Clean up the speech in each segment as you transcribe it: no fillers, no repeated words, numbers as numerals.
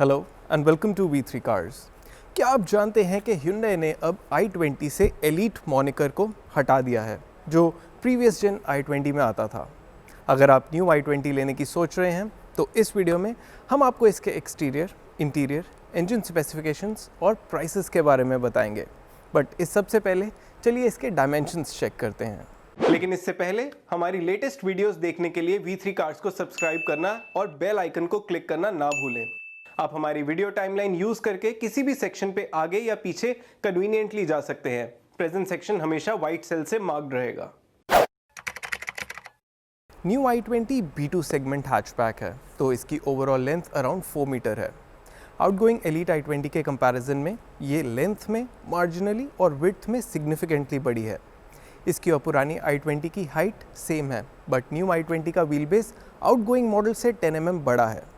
Hello and welcome to V3 cars. क्या आप जानते हैं कि Hyundai ने अब i20 से एलीट मॉनिकर को हटा दिया है जो प्रीवियस जेन i20 में आता था। अगर आप न्यू i20 लेने की सोच रहे हैं तो इस वीडियो में हम आपको इसके एक्सटीरियर, इंटीरियर, इंजन स्पेसिफिकेशंस और प्राइसेस के बारे में बताएंगे। बट इस सबसे पहले चलिए इसके डायमेंशंस चेक करते हैं। लेकिन इससे पहले हमारी लेटेस्ट वीडियोस देखने के लिए V3 कार्स को सब्सक्राइब करना और बेल आइकन को क्लिक करना ना भूलें। आप हमारी वीडियो टाइमलाइन यूज करके किसी भी सेक्शन पे आगे या पीछे कन्वीनियंटली जा सकते हैं। प्रेजेंट सेक्शन हमेशा व्हाइट सेल से मार्क्ड रहेगा। New i20 B2 segment hatchback है तो इसकी ओवरऑल लेंथ अराउंड 4 मीटर है। आउटगोइंग एलीट i20 के कंपैरिजन में ये लेंथ में मार्जिनली और विड्थ में सिग्निफिकेंटली बड़ी है। इसकी और पुरानी i20 की हाइट सेम है बट न्यू i20 का व्हील बेस आउटगोइंग मॉडल से 10 mm बड़ा है।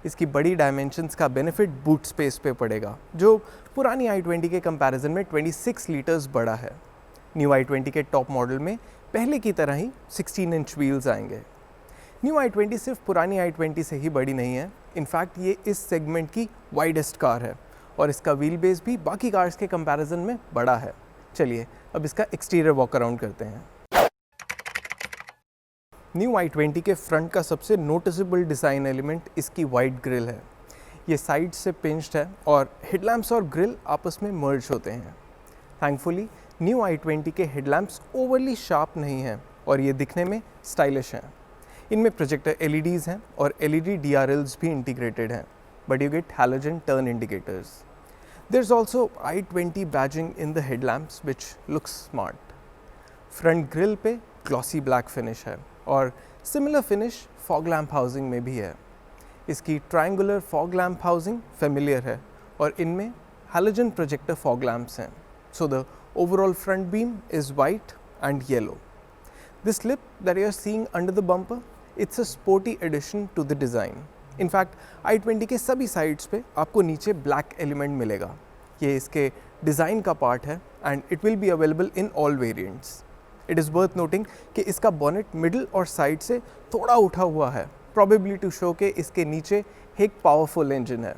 इसकी बड़ी डायमेंशंस का बेनिफिट बूट स्पेस पे पड़ेगा जो पुरानी i20 के कंपैरिजन में 26 लीटर्स बड़ा है। न्यू i20 के टॉप मॉडल में पहले की तरह ही 16 इंच व्हील्स आएंगे। न्यू i20 सिर्फ पुरानी i20 से ही बड़ी नहीं है, इनफैक्ट ये इस सेगमेंट की वाइडेस्ट कार है और इसका व्हील बेस भी बाकी कार्स के कंपैरिजन में बड़ा है। चलिए अब इसका एक्सटीरियर वॉक अराउंड करते हैं। न्यू i20 के फ्रंट का सबसे नोटिसेबल डिज़ाइन एलिमेंट इसकी वाइड ग्रिल है। ये साइड से पिंच्ड है और हेडलैम्प्स और ग्रिल आपस में मर्ज होते हैं। थैंकफुली न्यू i20 के हेडलैम्प्स ओवरली शार्प नहीं हैं और ये दिखने में स्टाइलिश हैं। इनमें प्रोजेक्टर LEDs हैं और LED DRLs भी इंटीग्रेटेड हैं, but you get halogen turn indicators. There is also i20 badging in the headlamps which looks smart. Front grille पे ग्लॉसी ब्लैक फिनिश है और similar finish fog lamp housing में भी है। इसकी triangular fog lamp housing familiar है और इनमें हैलोजन प्रोजेक्टर फॉग लैम्प्स हैं। So the overall front beam is white and yellow. This lip that you are seeing under the bumper, it's a sporty edition to the design. In fact i20 के सभी sides पे आपको नीचे black element मिलेगा। ये इसके design का part है and it will be available in all variants. It is worth noting कि इसका बॉनेट मिडल और साइड से थोड़ा उठा हुआ है, प्रॉबेबली टू शो के इसके नीचे एक पावरफुल इंजन है।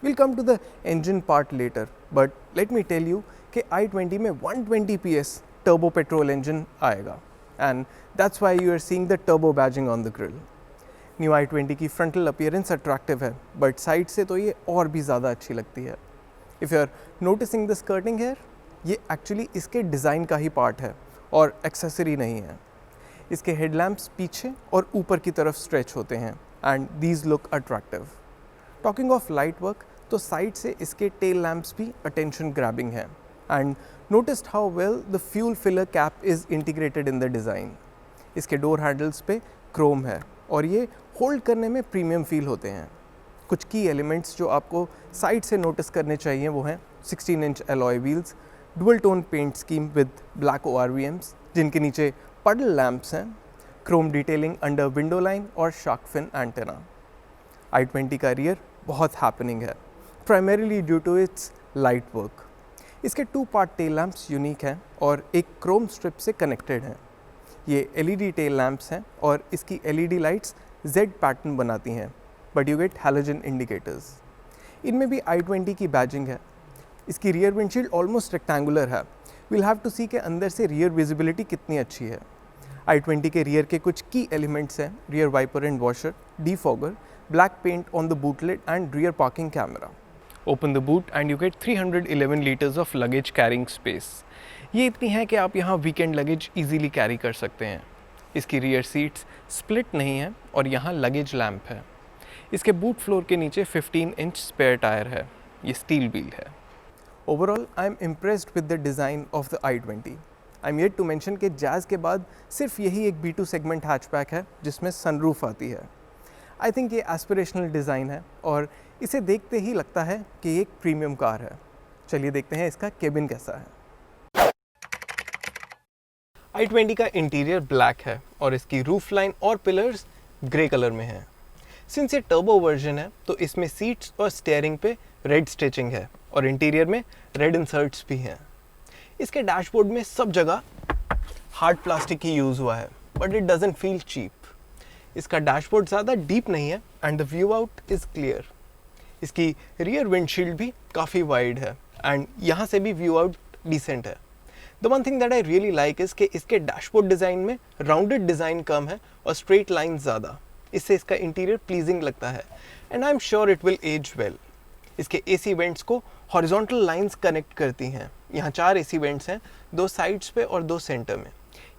Will come to the engine part later, but let me tell you कि i20 में 120 PS टर्बो पेट्रोल इंजन आएगा and that's why you are seeing the turbo badging on the grille. New i20 की frontal appearance attractive है but side से तो ये और भी ज़्यादा अच्छी लगती है। If you are noticing the skirting here, ये एक्चुअली इसके डिज़ाइन का ही पार्ट है और एक्सेसरी नहीं है। इसके हेडलैम्प्स पीछे और ऊपर की तरफ स्ट्रेच होते हैं and these look attractive. Talking of light work, तो साइड से इसके टेल लैम्प्स भी अटेंशन ग्रैबिंग हैं and noticed how well the fuel filler cap is integrated in the design. इसके डोर हैंडल्स पे क्रोम है और ये होल्ड करने में प्रीमियम फील होते हैं। कुछ की एलिमेंट्स जो आपको साइड से नोटिस करने चाहिए वो हैं 16 inch alloy wheels, dual tone paint scheme with black ORVMs जिनके नीचे पडल लैम्प्स हैं, chrome detailing under window line और शार्क फिन एंटेना। i20 का रियर बहुत हैपनिंग है, primarily due to its light work. इसके 2 पार्ट टेल लैम्प्स यूनिक हैं और एक क्रोम स्ट्रिप से कनेक्टेड हैं। ये LED टेल लैम्प्स हैं और इसकी LED लाइट्स Z पैटर्न बनाती हैं, but you get halogen indicators. इनमें भी i20 की बैजिंग है। इसकी रियर विंडशील्ड ऑलमोस्ट रेक्टेंगुलर है। विल हैव टू सी के अंदर से रियर विजिबिलिटी कितनी अच्छी है। i20 के रियर के कुछ की एलिमेंट्स हैं rear wiper and washer, defogger, black paint on the boot lid and rear parking camera. Open the boot and you get 311 litres of luggage carrying space. ये इतनी है कि आप यहाँ वीकेंड लगेज ईजीली कैरी कर सकते हैं। इसकी रियर सीट्स स्प्लिट नहीं है और यहाँ लगेज लैम्प है। इसके बूट फ्लोर के नीचे 15 इंच स्पेयर टायर है। ये स्टील व्हील है। Overall I am impressed with the design of the i20। I am yet to mention कि जैज़ के बाद सिर्फ यही एक B2 सेगमेंट हैचबैक है जिसमें सनरूफ आती है। आई थिंक ये एस्पिरेशनल डिज़ाइन है और इसे देखते ही लगता है कि ये एक प्रीमियम कार है। चलिए देखते हैं इसका केबिन कैसा है। i20 का इंटीरियर ब्लैक है और इसकी रूफ लाइन और पिलर्स ग्रे कलर में है। सिंस ये टर्बो वर्जन है तो इसमें सीट्स और स्टीयरिंग पे रेड स्टिचिंग है और इंटीरियर में रेड इंसर्ट्स भी हैं। इसके डैशबोर्ड में सब जगह हार्ड प्लास्टिक ही यूज़ हुआ है but it doesn't feel cheap. इसका डैशबोर्ड ज़्यादा डीप नहीं है and the view out is clear. इसकी रियर विंडशील्ड भी काफ़ी वाइड है एंड यहाँ से भी व्यू आउट डिसेंट है। The one thing that I really like is कि इसके डैशबोर्ड डिज़ाइन में राउंडेड डिज़ाइन कम है और स्ट्रेट लाइन ज़्यादा, इससे इसका इंटीरियर प्लीजिंग लगता है and I am sure it will age well. इसके एसी वेंट्स को हॉरिजॉन्टल लाइंस कनेक्ट करती हैं। यहाँ 4 एसी वेंट्स हैं, 2 साइड्स पे और 2 सेंटर में।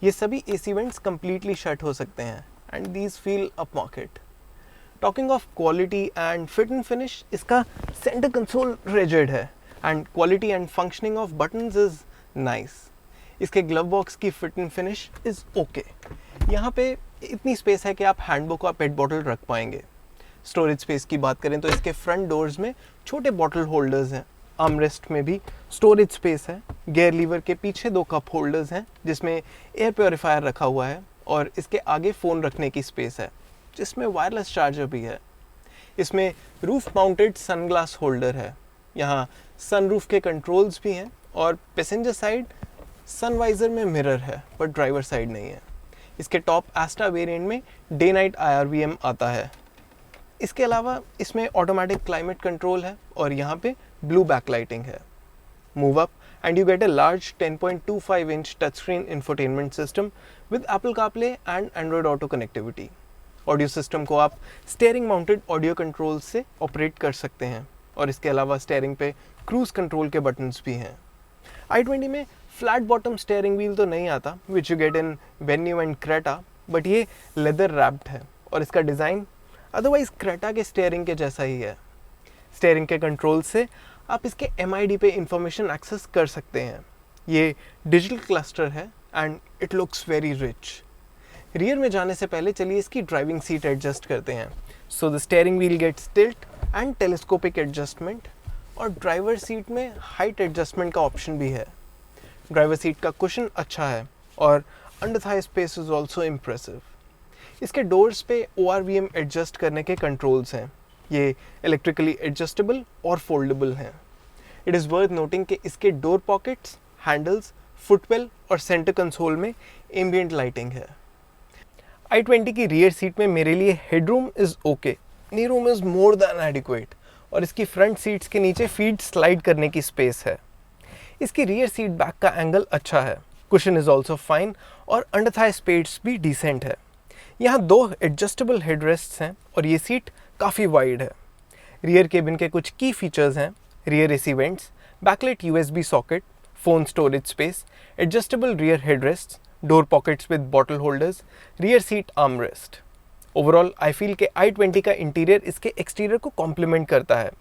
ये सभी एसी वेंट्स कम्प्लीटली शट हो सकते हैं and these fill up market. Talking of quality and fit and finish, इसका सेंटर कंसोल रिजिड है and quality and functioning of buttons is nice. इसके ग्लव बॉक्स की fit and finish is okay. यहाँ पे इतनी स्पेस है कि आप हैंडबुक और पेट बॉटल रख पाएंगे। स्टोरेज स्पेस की बात करें तो इसके फ्रंट डोर्स में छोटे बॉटल होल्डर्स हैं, आर्मरेस्ट में भी स्टोरेज स्पेस है, गियर लीवर के पीछे 2 कप होल्डर्स हैं जिसमें एयर प्योरीफायर रखा हुआ है और इसके आगे फ़ोन रखने की स्पेस है जिसमें वायरलेस चार्जर भी है। इसमें रूफ माउंटेड सनग्लास होल्डर है। यहाँ सनरूफ के कंट्रोल्स भी हैं और पैसेंजर साइड सनवाइज़र में मिरर है पर ड्राइवर साइड नहीं है। इसके टॉप एस्टा वेरिएंट में डे नाइट IRVM आता है। इसके अलावा इसमें ऑटोमेटिक क्लाइमेट कंट्रोल है और यहाँ पे ब्लू बैकलाइटिंग है। Move up and you get a large 10.25 inch touch screen infotainment system with Apple CarPlay and Android auto connectivity. Audio system को आप स्टीयरिंग माउंटेड ऑडियो कंट्रोल से ऑपरेट कर सकते हैं और इसके अलावा स्टीयरिंग पे क्रूज कंट्रोल के बटन्स भी हैं। i20 में फ्लैट बॉटम स्टीयरिंग व्हील तो नहीं आता which you get in venue and Creta, but ये लेदर रैप्ड है और इसका डिज़ाइन अदरवाइज क्रेटा के स्टीयरिंग के जैसा ही है। स्टीयरिंग के कंट्रोल से आप इसके MID पे इंफॉर्मेशन एक्सेस कर सकते हैं। ये डिजिटल क्लस्टर है and it looks very rich. Rear में जाने से पहले चलिए इसकी ड्राइविंग सीट एडजस्ट करते हैं। So the steering wheel gets tilt and telescopic adjustment और ड्राइवर सीट में हाइट एडजस्टमेंट का ऑप्शन भी है। ड्राइवर सीट का कुशन अच्छा है और under thigh space is also impressive. इसके डोर्स पे ORVM एडजस्ट करने के कंट्रोल्स हैं। ये इलेक्ट्रिकली एडजस्टेबल और फोल्डेबल हैं। इट इज़ वर्थ नोटिंग कि इसके डोर पॉकेट्स, हैंडल्स, फुटवेल और सेंटर कंसोल में एम्बियंट लाइटिंग है। i20 की रियर सीट में मेरे लिए headroom is okay, knee room is more than adequate और इसकी फ्रंट सीट्स के नीचे फीट स्लाइड करने की स्पेस है। इसकी रियर सीट बैक का एंगल अच्छा है, कुशन इज़ ऑल्सो फाइन और अंडर थाई स्पेस भी डिसेंट है। यहाँ 2 एडजस्टेबल हेडरेस्ट्स हैं और ये सीट काफ़ी वाइड है। रियर केबिन के कुछ की फीचर्स हैं: rear AC vents, backlight USB socket, phone storage space, adjustable rear headrests, door pockets with bottle holders, rear seat armrest. Overall I feel कि i20 का इंटीरियर इसके exterior को complement करता है,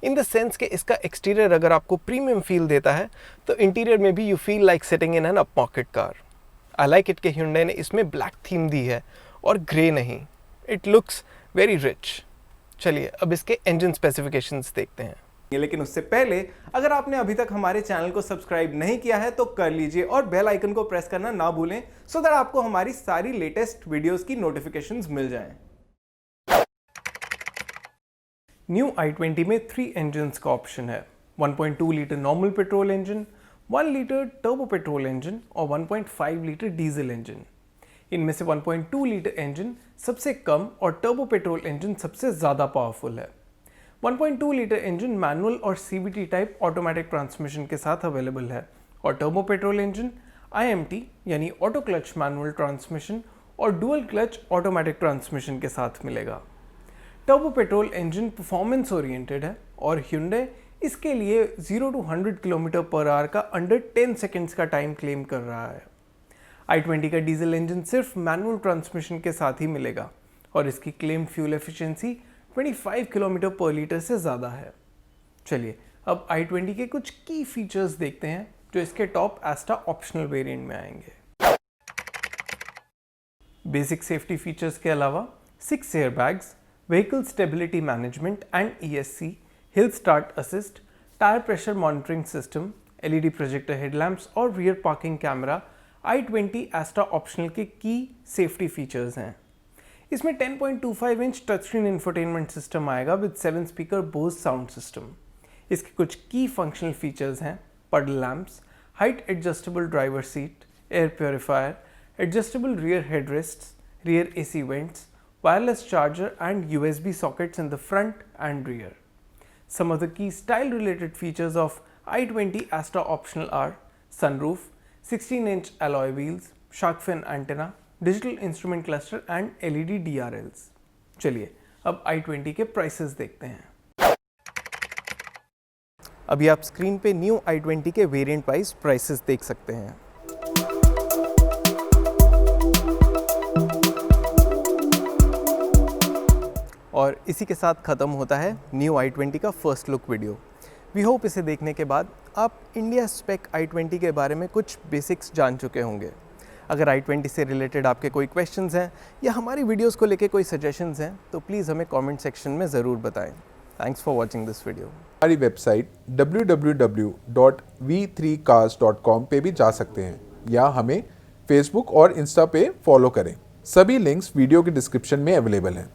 in the sense कि इसका exterior अगर आपको प्रीमियम फील देता है तो इंटीरियर में भी you feel like sitting in an up market car. I like it कि Hyundai ने इसमें ब्लैक थीम दी है और ग्रे नहीं। It looks very rich. चलिए अब इसके इंजन स्पेसिफिकेशंस देखते हैं। लेकिन उससे पहले अगर आपने अभी तक हमारे चैनल को सब्सक्राइब नहीं किया है तो कर लीजिए और बेल आइकन को प्रेस करना ना भूलें सो दैट आपको हमारी सारी लेटेस्ट वीडियोस की नोटिफिकेशंस मिल जाएं। न्यू i20 में 3 इंजन्स का ऑप्शन है। 1.2 litre normal petrol engine, 1 litre turbo petrol engine और 1.5 लीटर डीजल इंजन। इनमें से 1.2 लीटर इंजन सबसे कम और टर्बो पेट्रोल इंजन सबसे ज़्यादा पावरफुल है। 1.2 लीटर इंजन मैनुअल और CVT टाइप ऑटोमेटिक ट्रांसमिशन के साथ अवेलेबल है और टर्बो पेट्रोल इंजन IMT यानी ऑटो क्लच मैनुअल ट्रांसमिशन और डुअल क्लच ऑटोमेटिक ट्रांसमिशन के साथ मिलेगा। Turbo petrol engine performance oriented है और Hyundai इसके लिए 0 to 100 km/h का अंडर 10 सेकेंड्स का टाइम क्लेम कर रहा है। i20 का डीजल इंजन सिर्फ मैनुअल ट्रांसमिशन के साथ ही मिलेगा और इसकी क्लेम फ्यूल एफिशिएंसी 25 km/L से ज़्यादा है। चलिए अब i20 के कुछ की फीचर्स देखते हैं जो इसके टॉप एस्टा ऑप्शनल वेरिएंट में आएंगे। बेसिक सेफ्टी फीचर्स के अलावा 6 airbags, vehicle stability management and ESC, hill start assist, tyre pressure monitoring system, LED projector headlamps और rear parking camera i20 Asta optional के की सेफ्टी फीचर्स हैं। इसमें 10.25 inch touch screen infotainment system आएगा with 7 speaker Bose sound system. इसके कुछ key functional features हैं: puddle lamps, height adjustable driver seat, air purifier, adjustable rear headrests, rear AC vents, wireless charger and USB sockets in the front end rear. Some of the key style related features of i20 Astra Optional are sunroof, 16-inch alloy wheels, shark fin antenna, digital instrument cluster and LED DRLs. चलिए अब i20 के prices देखते हैं। अभी आप screen पे new i20 के variant wise prices देख सकते हैं। और इसी के साथ ख़त्म होता है न्यू i20 का first look video. We hope इसे देखने के बाद आप इंडिया स्पेक i20 के बारे में कुछ बेसिक्स जान चुके होंगे। अगर i20 से रिलेटेड आपके कोई क्वेश्चंस हैं या हमारी वीडियोस को लेके कोई सजेशंस हैं तो प्लीज़ हमें कमेंट सेक्शन में ज़रूर बताएं। Thanks for watching this video. हमारी वेबसाइट www.v3cars.com पे भी जा सकते हैं या हमें फेसबुक और इंस्टा पे फॉलो करें। सभी लिंक्स वीडियो के डिस्क्रिप्शन में अवेलेबल हैं।